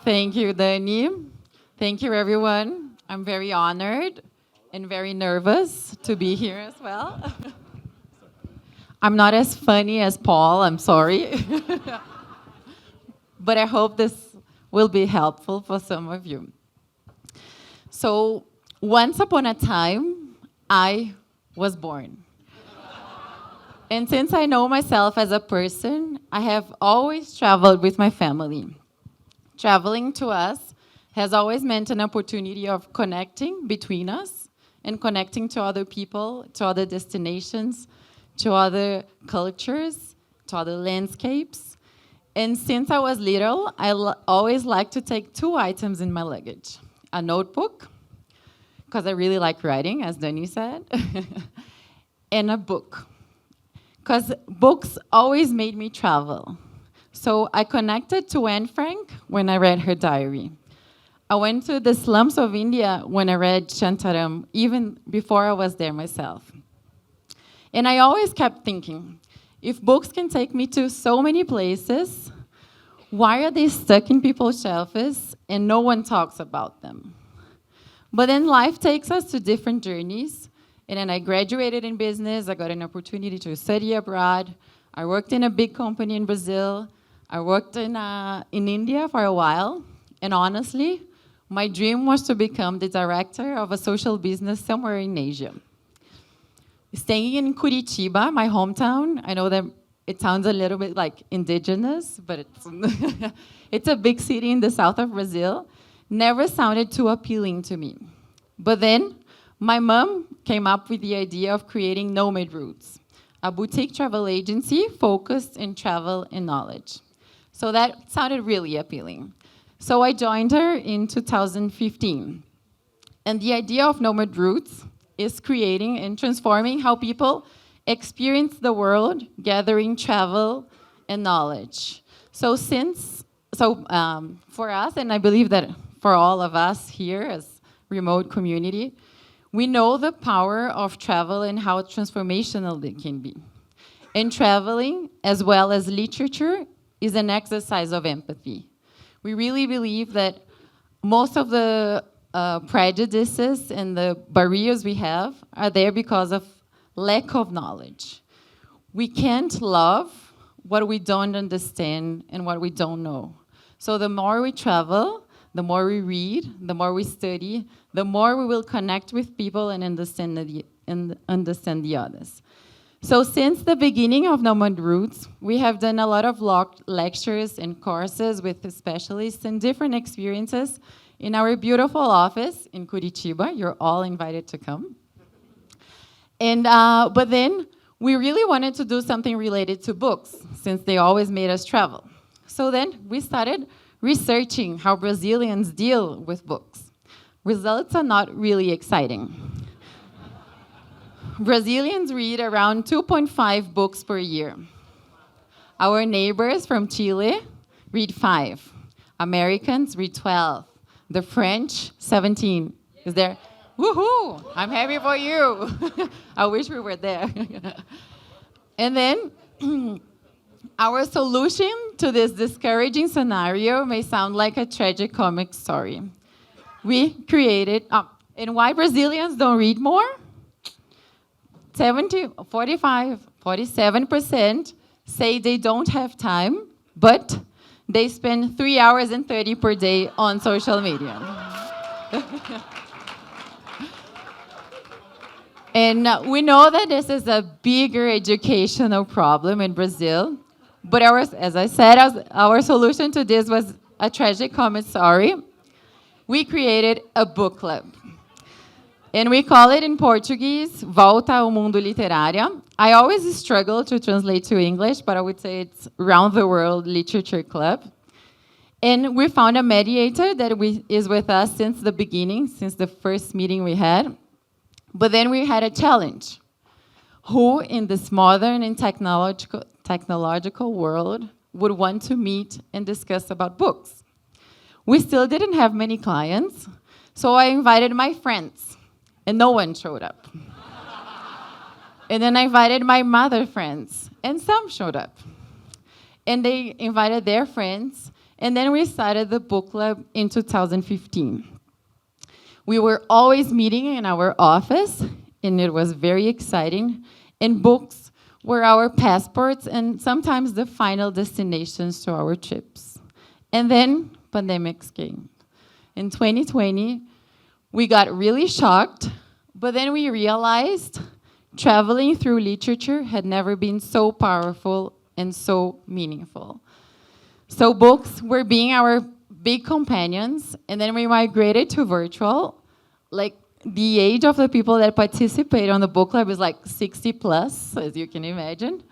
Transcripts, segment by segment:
Thank you, Dani. Thank you, everyone. I'm very honored and very nervous to be here as well. I'm not as funny as Paul, I'm sorry. But I hope this will be helpful for some of you. So, once upon a time, I was born. And since I know myself as a person, I have always traveled with my family. Traveling to us has always meant an opportunity of connecting between us and connecting to other people, to other destinations, to other cultures, to other landscapes. And since I was little, always liked to take two items in my luggage: a notebook, because I really like writing, as Dani said, and a book, because books always made me travel. So I connected to Anne Frank when I read her diary. I went to the slums of India when I read Shantaram, even before I was there myself. And I always kept thinking, if books can take me to so many places, why are they stuck in people's shelves and no one talks about them? But then life takes us to different journeys. And then I graduated in business. I got an opportunity to study abroad. I worked in a big company in Brazil. I worked in India for a while. And honestly, my dream was to become the director of a social business somewhere in Asia. Staying in Curitiba, my hometown, I know that it sounds a little bit like indigenous, but it's, it's a big city in the south of Brazil, never sounded too appealing to me. But then my mom came up with the idea of creating NomadRoots, a boutique travel agency focused in travel and knowledge. So that sounded really appealing. So I joined her in 2015. And the idea of NomadRoots is creating and transforming how people experience the world, gathering travel and knowledge. So for us, and I believe that for all of us here as remote community, we know the power of travel and how transformational it can be. And traveling, as well as literature, is an exercise of empathy. We really believe that most of the prejudices and the barriers we have are there because of lack of knowledge. We can't love what we don't understand and what we don't know. So the more we travel, the more we read, the more we study, the more we will connect with people and understand the others. So since the beginning of NomadRoots, we have done a lot of lectures and courses with specialists and different experiences in our beautiful office in Curitiba. You're all invited to come. And but then we really wanted to do something related to books, since they always made us travel. So then we started researching how Brazilians deal with books. Results are not really exciting. Brazilians read around 2.5 books per year. Our neighbors from Chile read 5. Americans read 12. The French, 17. Is there? Woohoo! I'm happy for you. I wish we were there. And then our solution to this discouraging scenario may sound like a tragic comic story. We created, and why Brazilians don't read more? 47% say they don't have time, but they spend 3 hours and 30 per day on social media. And we know that this is a bigger educational problem in Brazil, but as I said, our solution to this was a tragic comic story. We created a book club. And we call it in Portuguese, Volta ao Mundo Literária. I always struggle to translate to English, but I would say it's Round the World Literature Club. And we found a mediator that is with us since the beginning, since the first meeting we had. But then we had a challenge. Who in this modern and technological world would want to meet and discuss about books? We still didn't have many clients, so I invited my friends. And no one showed up. And then I invited my mother friends, and some showed up. And they invited their friends, And then we started the book club in 2015. We were always meeting in our office, and it was very exciting. And books were our passports and sometimes the final destinations to our trips. And then pandemics came. In 2020, we got really shocked, but then we realized traveling through literature had never been so powerful and so meaningful. So books were being our big companions, and then we migrated to virtual. Like, the age of the people that participate on the book club is like 60 plus, as you can imagine.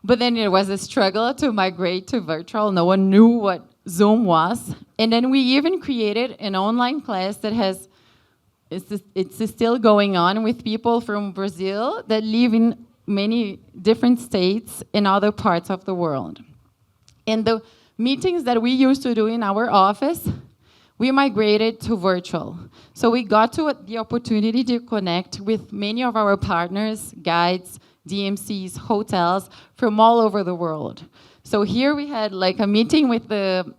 But then it was a struggle to migrate to virtual. No one knew what Zoom was. And then we even created an online class that it's still going on with people from Brazil that live in many different states in other parts of the world. And the meetings that we used to do in our office, we migrated to virtual. So we got the opportunity to connect with many of our partners, guides, DMCs, hotels from all over the world. So here we had like a meeting with the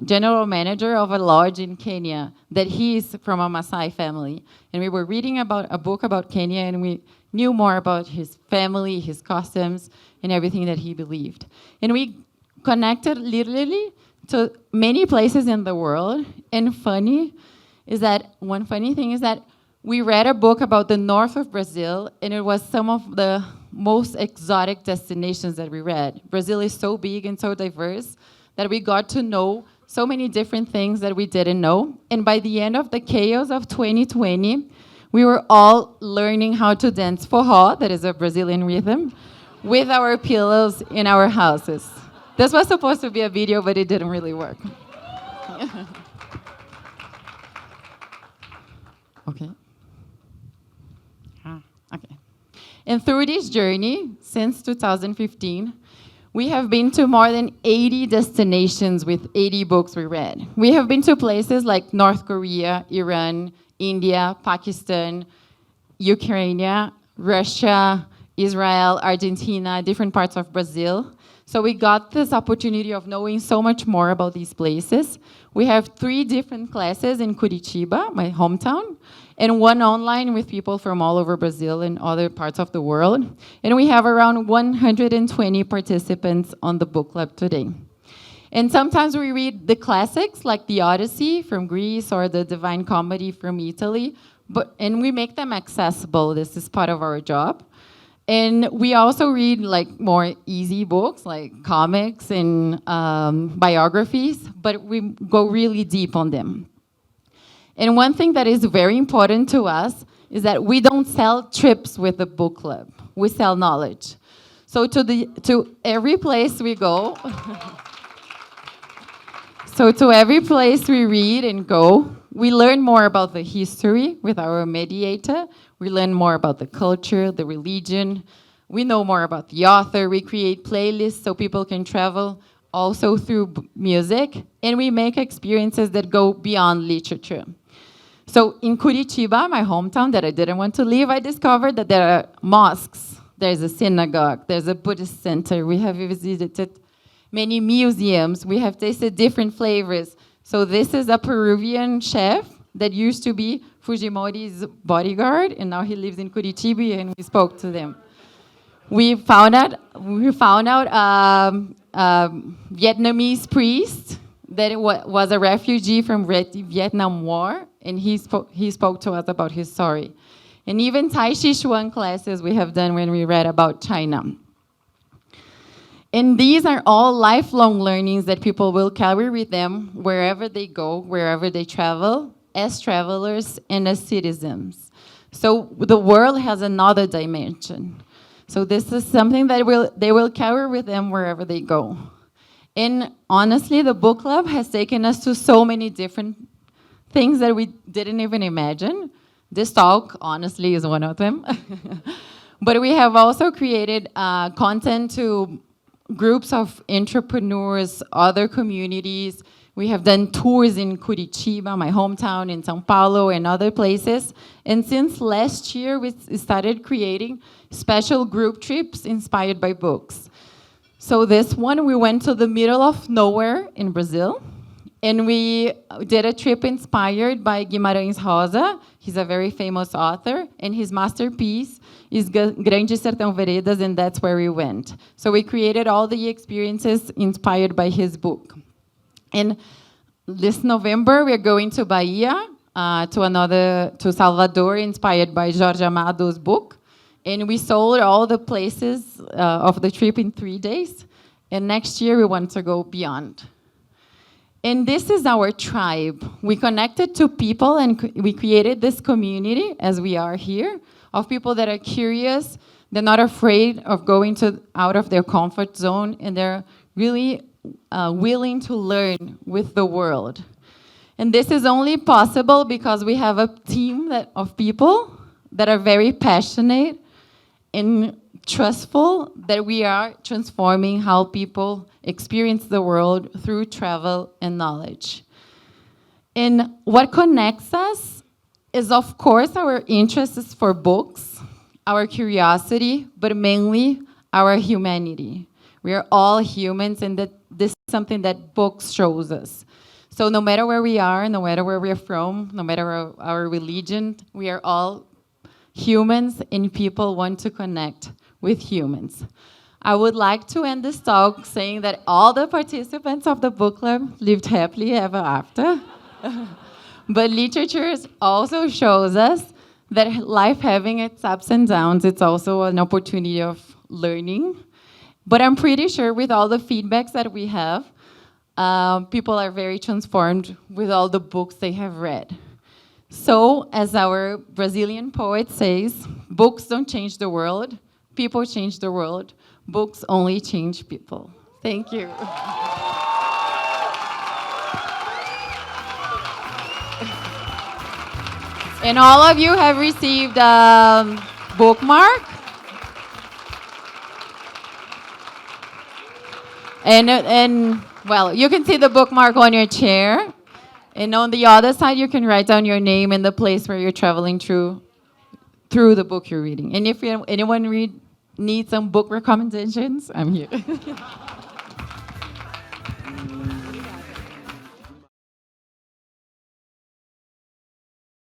general manager of a lodge in Kenya that he is from a Maasai family. And we were reading about a book about Kenya, and we knew more about his family, his customs, and everything that he believed. And we connected literally to many places in the world. And one funny thing is that we read a book about the north of Brazil, and it was some of the most exotic destinations that we read. Brazil is so big and so diverse that we got to know so many different things that we didn't know. And by the end of the chaos of 2020, we were all learning how to dance forró, that is a Brazilian rhythm, with our pillows in our houses. This was supposed to be a video, but it didn't really work. Okay. Okay. And through this journey, since 2015, we have been to more than 80 destinations with 80 books we read. We have been to places like North Korea, Iran, India, Pakistan, Ukraine, Russia, Israel, Argentina, different parts of Brazil. So we got this opportunity of knowing so much more about these places. We have 3 different classes in Curitiba, my hometown, and 1 online with people from all over Brazil and other parts of the world. And we have around 120 participants on the book club today. And sometimes we read the classics like the Odyssey from Greece or the Divine Comedy from Italy, and we make them accessible. This is part of our job. And we also read like more easy books like comics and biographies, but we go really deep on them. And one thing that is very important to us is that we don't sell trips with the book club. We sell knowledge. So to every place we go, so to every place we read and go, we learn more about the history with our mediator. We learn more about the culture, the religion. We know more about the author. We create playlists so people can travel also through music. And we make experiences that go beyond literature. So in Curitiba, my hometown that I didn't want to leave, I discovered that there are mosques. There's a synagogue. There's a Buddhist center. We have visited many museums. We have tasted different flavors. So this is a Peruvian chef that used to be Fujimori's bodyguard, and now he lives in Curitiba, and we spoke to them. We found out Vietnamese priest that was a refugee from Vietnam War, and he spoke to us about his story. And even Tai Chi Chuan classes we have done when we read about China. And these are all lifelong learnings that people will carry with them wherever they go, wherever they travel, as travelers and as citizens. So the world has another dimension. So this is something that they will carry with them wherever they go. And honestly, the book club has taken us to so many different things that we didn't even imagine. This talk, honestly, is one of them. But we have also created content to groups of entrepreneurs, other communities. We have done tours in Curitiba, my hometown, in São Paulo, and other places. And since last year, we started creating special group trips inspired by books. So this one, we went to the middle of nowhere in Brazil, and we did a trip inspired by Guimarães Rosa. He's a very famous author, and his masterpiece is Grande Sertão Veredas, and that's where we went. So we created all the experiences inspired by his book. And this November, we're going to Bahia, to Salvador, inspired by Jorge Amado's book. And we sold all the places of the trip in 3 days. And next year, we want to go beyond. And this is our tribe. We connected to people, and we created this community, as we are here, of people that are curious. They're not afraid of going out of their comfort zone, and they're really willing to learn with the world. And this is only possible because we have a team of people that are very passionate and trustful, that we are transforming how people experience the world through travel and knowledge. And what connects us is, of course, our interests for books, our curiosity, but mainly our humanity. We are all humans, and this is something that books shows us. So no matter where we are, no matter where we're from, no matter our religion, we are all humans, and people want to connect with humans. I would like to end this talk saying that all the participants of the book club lived happily ever after. But literature also shows us that life having its ups and downs, it's also an opportunity of learning. But I'm pretty sure with all the feedbacks that we have, people are very transformed with all the books they have read. So, as our Brazilian poet says, books don't change the world, people change the world. Books only change people. Thank you. And all of you have received a bookmark. And well, you can see the bookmark on your chair. And on the other side, you can write down your name and the place where you're traveling through the book you're reading. And if anyone needs some book recommendations, I'm here.